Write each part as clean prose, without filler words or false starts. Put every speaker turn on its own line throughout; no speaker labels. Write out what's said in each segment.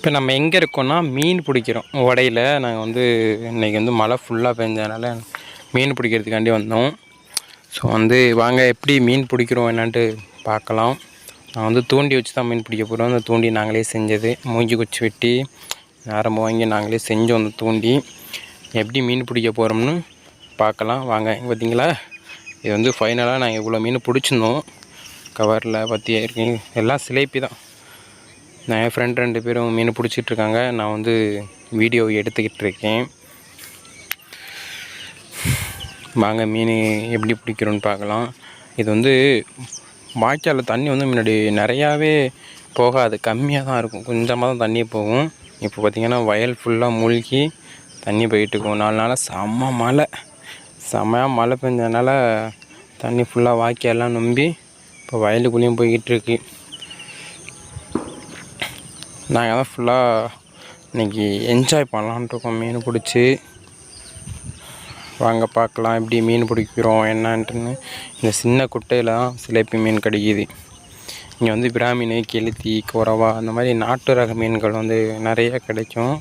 இப்போ நம்ம எங்கே இருக்கோம்னா மீன் பிடிக்கிறோம் உடையில். நாங்கள் வந்து இன்றைக்கி வந்து மழை ஃபுல்லாக பெஞ்சதுனால மீன் பிடிக்கிறதுக்காண்டி வந்தோம். ஸோ வந்து வாங்க எப்படி மீன் பிடிக்கிறோம் என்னான்ட்டு பார்க்கலாம். நான் வந்து தூண்டி வச்சு தான் மீன் பிடிக்க போகிறோம். அந்த தூண்டி நாங்களே செஞ்சது, மூஞ்சி குச்சி வெட்டி ஆரம்பம் வாங்கி நாங்களே செஞ்சோம். அந்த தூண்டி எப்படி மீன் பிடிக்க போகிறோம்னு பார்க்கலாம் வாங்க. பார்த்தீங்களா, இது வந்து ஃபைனலாக நாங்கள் இவ்வளோ மீன் பிடிச்சிருந்தோம். கவரில் பற்றி இருக்கீங்க எல்லாம் சிலேப்பி தான். நான் என் ஃப்ரெண்ட் 2 பேரும் மீன் பிடிச்சிட்ருக்காங்க. நான் வந்து வீடியோ எடுத்துக்கிட்டு இருக்கேன். வாங்க மீன் எப்படி பிடிக்கிறோன்னு பார்க்கலாம். இது வந்து வாய்க்காலில் தண்ணி வந்து முன்னாடி நிறையாவே போகாது, கம்மியாக தான் இருக்கும், கொஞ்சமாக தான் தண்ணி போகும். இப்போ பார்த்திங்கன்னா வயல் ஃபுல்லாக மூழ்கி தண்ணி போயிட்டுருக்கும். 4 நாளாக செம்மையாக மழை பெஞ்சதுனால தண்ணி ஃபுல்லாக வாய்க்காலெலாம் நம்பி இப்போ வயலுக்குள்ளேயும் போய்கிட்டுருக்கு. நாங்கள் தான் ஃபுல்லாக இன்றைக்கி என்ஜாய் பண்ணலான்ட்ருக்கோம் மீன் பிடிச்சி. வாங்க பார்க்கலாம் எப்படி மீன் பிடிக்கிறோம் என்னான்ட்டுன்னு. இந்த சின்ன குட்டையில் தான் சிலேப்பி மீன் கிடைக்கிது. இங்கே வந்து பிராமீன், கெளுத்தி, குறவா அந்த மாதிரி நாட்டு ரக மீன்கள் வந்து நிறைய கிடைக்கும்.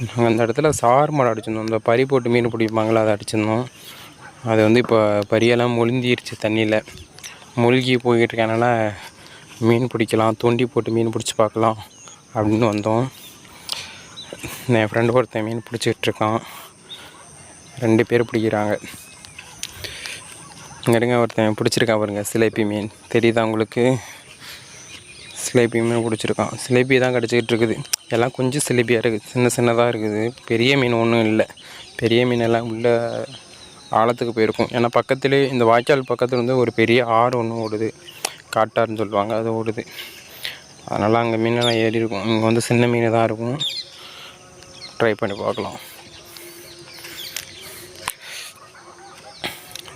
நாங்கள் அந்த இடத்துல சார்மடை அடிச்சிருந்தோம். இந்த பறி போட்டு மீன் பிடிப்பாங்களோ அதை அடிச்சிருந்தோம். அது வந்து இப்போ பரியெல்லாம் முழுந்திருச்சு, தண்ணியில் மூழ்கி போய்கிட்டு இருக்கனால மீன் பிடிக்கலாம், தூண்டி போட்டு மீன் பிடிச்சி பார்க்கலாம் அப்படின்னு வந்தோம். என் ஃப்ரெண்டு ஒருத்தன் மீன் பிடிச்சிட்ருக்கான். 2 பேர் பிடிக்கிறாங்க. இங்கே இருங்க, ஒருத்தன் பிடிச்சிருக்கான் பாருங்க, சிலேப்பி மீன் தெரியுதா உங்களுக்கு? சிலேப்பி மீன் பிடிச்சிருக்கான். சிலேப்பி தான் கிடச்சிக்கிட்டு இருக்குது. எல்லாம் கொஞ்சம் சிலேப்பியாக இருக்குது, சின்னதாக இருக்குது. பெரிய மீன் ஒன்றும் இல்லை. பெரிய மீனெல்லாம் உள்ள ஆழத்துக்கு போயிருக்கும். ஏன்னா பக்கத்துலேயே இந்த வாய்க்கால் பக்கத்தில் வந்து ஒரு பெரிய ஆறு ஒன்று ஓடுது, காட்டாறுன்னு சொல்லுவாங்க, அது ஓடுது. அதனால் அங்கே மீனெல்லாம் ஏறி இருக்கும். இங்கே வந்து சின்ன மீன் தான் இருக்கும். ட்ரை பண்ணி பார்க்கலாம்.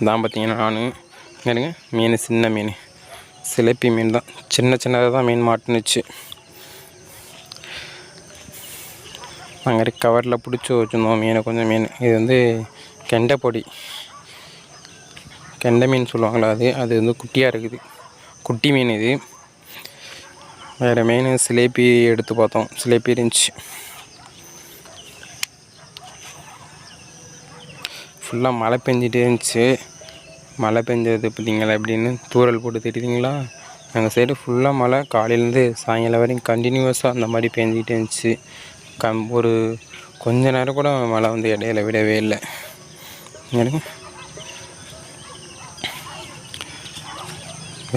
தான் பார்த்தீங்கன்னா நான் இருங்க, மீன் சின்ன மீன் சிலேப்பி மீன் தான். சின்னதாக தான் மீன் மாட்டுனுச்சு. நாங்கள் கவரில் பிடிச்சி வச்சுருந்தோம் மீனை. கொஞ்சம் மீன் இது வந்து கெண்டை மீன் சொல்லுவாங்களா, அது வந்து குட்டியாக இருக்குது, குட்டி மீன் இது. வேறு மீன் சிலேப்பி எடுத்து பார்த்தோம், சிலேப்பி இருந்துச்சு. ஃபுல்லாக மழை பெஞ்சிட்டே இருந்துச்சு. மழை பெஞ்சது பார்த்தீங்களா எப்படின்னு, தூரல் போட்டு தெரியுதுங்களா? எங்கள் சைடு ஃபுல்லாக மழை காலையிலேருந்து சாயங்காலம் வரையும் கண்டினியூஸாக அந்த மாதிரி பெஞ்சிட்டே இருந்துச்சு. ஒரு கொஞ்ச நேரம் கூட மழை வந்து இடையில விடவே இல்லை.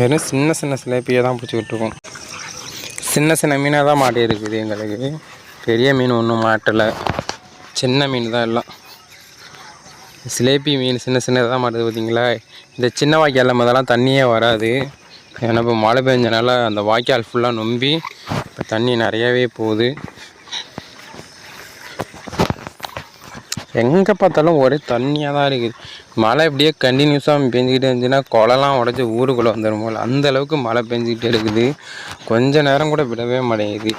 வெறும் சின்ன சிலேப்பியை தான் பிடிச்சிக்கிட்டு இருக்கோம். சின்ன மீனாக தான் மாட்டி இருக்குது எங்களுக்கு. பெரிய மீன் ஒன்றும் மாட்டலை, சின்ன மீன் தான் எல்லாம். சிலேப்பி மீன் சின்னதாக தான் மாட்டுது பார்த்தீங்களா? இந்த சின்ன வாய்க்காலில் முதல்லாம் தண்ணியே வராது. ஏன்னா இப்போ மழை பெஞ்சனால அந்த வாய்க்கால் ஃபுல்லாக நொம்பி இப்போ தண்ணி நிறையாவே போகுது. எங்கே பார்த்தாலும் ஒரே தண்ணியாக தான் இருக்குது. மழை இப்படியே கண்டினியூஸாக பெஞ்சிக்கிட்டே இருந்துச்சுன்னா குளம்லாம் உடச்சி ஊருக்குள்ளே வந்துடும் போல், அந்தளவுக்கு மழை பெஞ்சிக்கிட்டே இருக்குது. கொஞ்ச நேரம் கூட விடவே மாட்டேங்குது.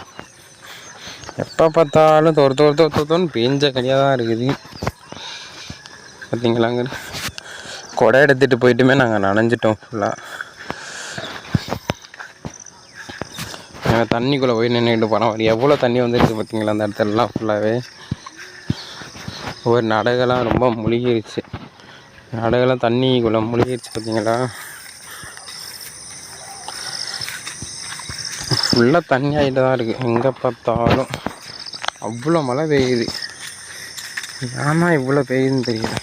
எப்போ பார்த்தாலும் தோன்னு பெஞ்ச கனியாக தான் இருக்குது. பார்த்தீங்களாங்க, கொடை எடுத்துகிட்டு போயிட்டுமே நாங்கள் நனைஞ்சிட்டோம் ஃபுல்லாக. நாங்கள் தண்ணிக்குள்ளே போய் நின்றுக்கிட்டு போகிறோம். எவ்வளோ தண்ணி வந்துருக்கு பார்த்தீங்களா அந்த இடத்துலலாம் ஃபுல்லாகவே. ஒரு நடகெல்லாம் ரொம்ப முழுகிருச்சு, நடகெல்லாம் தண்ணிக்குள்ளே முழுகிருச்சு பார்த்தீங்களா? ஃபுல்லாக தண்ணி ஆகிட்டு தான் இருக்குது. எங்கே பார்த்தாலும் அவ்வளோ மழை பெய்யுது. ஏன்னா இவ்வளோ பெய்யுதுன்னு தெரியல.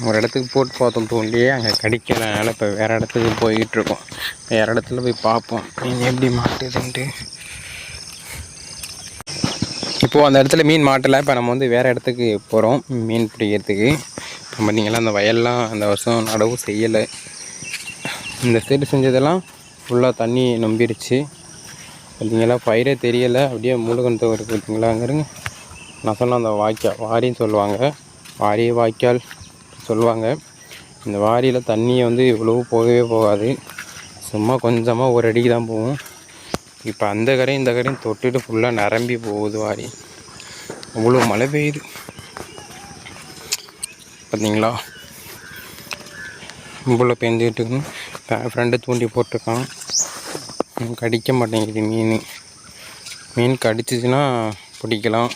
ஒரு இடத்துக்கு போட்டு பார்த்தோம் தோண்டியே, அங்கே கிடைக்கிறதுனால இப்போ வேறு இடத்துக்கு போய்கிட்டுருக்கோம். வேறு இடத்துல போய் பார்ப்போம் நீங்கள் எப்படி மாட்டுதுன்ட்டு. இப்போது அந்த இடத்துல மீன் மாட்டலை. இப்போ நம்ம வந்து வேறு இடத்துக்கு போகிறோம் மீன் பிடிக்கிறதுக்கு. இப்போ பார்த்தீங்களா அந்த வயல்லாம் அந்த வருஷம் நடவு செய்யலை. இந்த சைடு செஞ்சதெல்லாம் ஃபுல்லாக தண்ணி நம்பிடுச்சு பார்த்தீங்களா. பயிரே தெரியலை, அப்படியே முழுகணத்தை இருக்குது பார்த்தீங்களா. அங்கே இருங்க, நான் சொன்ன அந்த வாரின்னு சொல்லுவாங்க, வாய்க்கால் சொல்லுவாங்க. இந்த வாரியில் தண்ணியை வந்து இவ்வளவு போகவே போகாது, சும்மா கொஞ்சமாக ஒரு அடிக்கு தான் போகும். இப்போ அந்த கரையும் இந்த கரையும் தொட்டுட்டு ஃபுல்லாக நிரம்பி போகுது வாரி. அவ்வளோ மழை பெய்யுது பார்த்தீங்களா. இவ்வளோ பெஞ்சிக்கிட்டு ஃப்ரெண்டு தூண்டி போட்டிருக்கான், கடிக்க மாட்டேங்குது மீன். மீன் கடிச்சிச்சின்னா பிடிக்கலாம்.